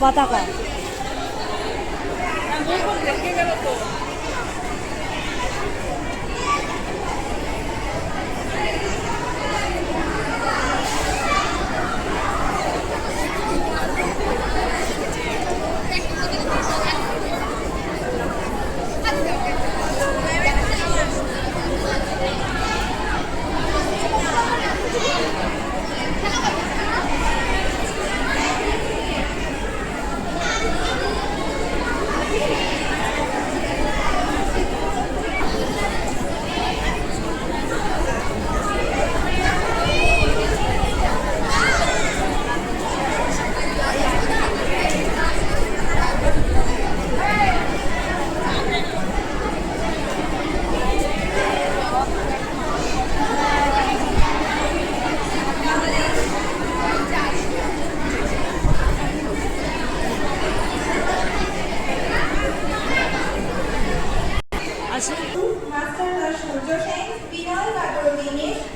পতাকা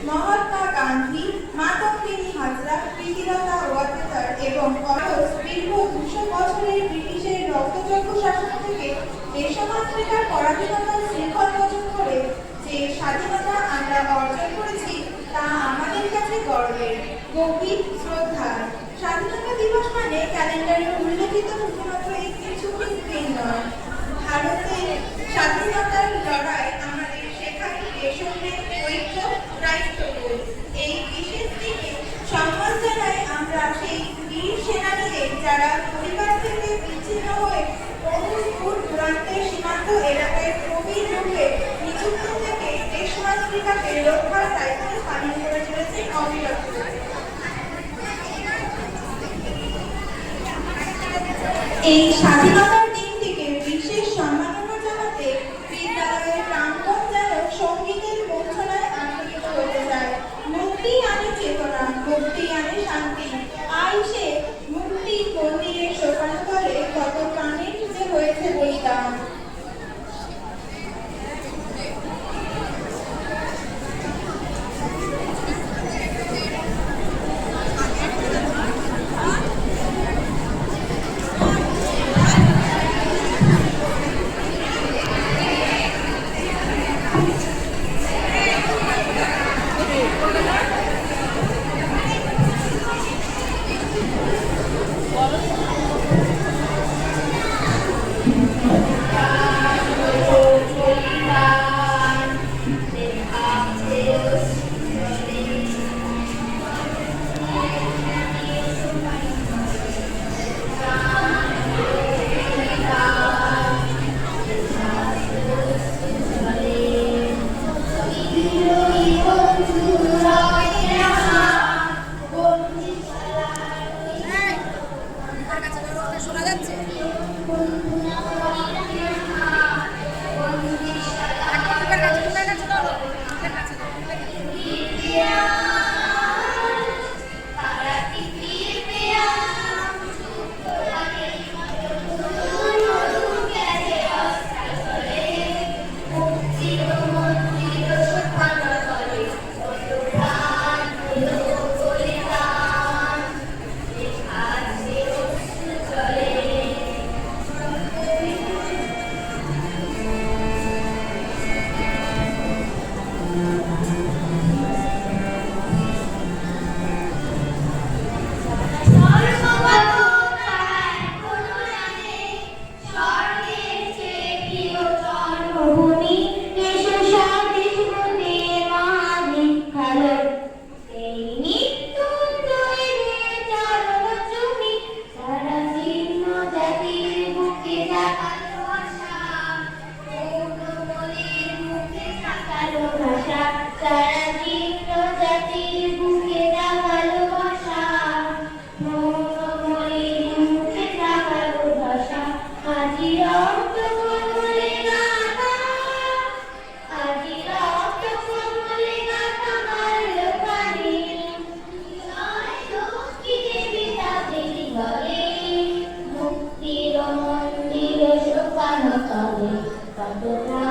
মহাত্মা গান্ধী, মাতঙ্গিনী হাজরা, প্রীতিলতা ওয়াদ্দেদার এবং অরস দীর্ঘ 200 বছরের ব্রিটিশের রক্তচক্ষু শাসন থেকে দেশমাতৃকার পরাধীনতার শৃঙ্খল মোচন করে যে স্বাধীনতা আমরা অর্জন করেছি তা আমাদের কাছে গর্বের, গভীর শ্রদ্ধার। স্বাধীনতা দিবস মানে ক্যালেন্ডারে উল্লেখিত শুধুমাত্র একটি ছুটির দিন নয়। ভারতের স্বাধীনতার লড়াই আমাদের শেখায় দেশপ্রেম, ঐক্য, দায়িত্ববোধ। এই বিশেষ দিনে সম্মান জানাই আমরা সেই বীর সেনানীদের যারা পরিবার থেকে বিচ্ছিন্ন হয়ে বহু দূর দূরান্তের সীমান্ত এলাকায় প্রবীর রূপে নিযুক্ত থেকে দেশমাতৃকাকে রক্ষার দায়িত্ব পালন করে চলেছেন অবিরত। এই স্বাধীনতার দিনটিকে বিশেষ সম্মাননা জানাতে বিদ্যালয়ের প্রাঙ্গণ যেন সঙ্গীতের বঞ্চনায় আলোকিত হতে যায়। মুক্তি আনে চেতনা, মুক্তি আনে শান্তি। আইসে মুক্তি মন্দিরের শোকান্তরে কত প্রাণের যে হয়েছে বলিদান। Bye.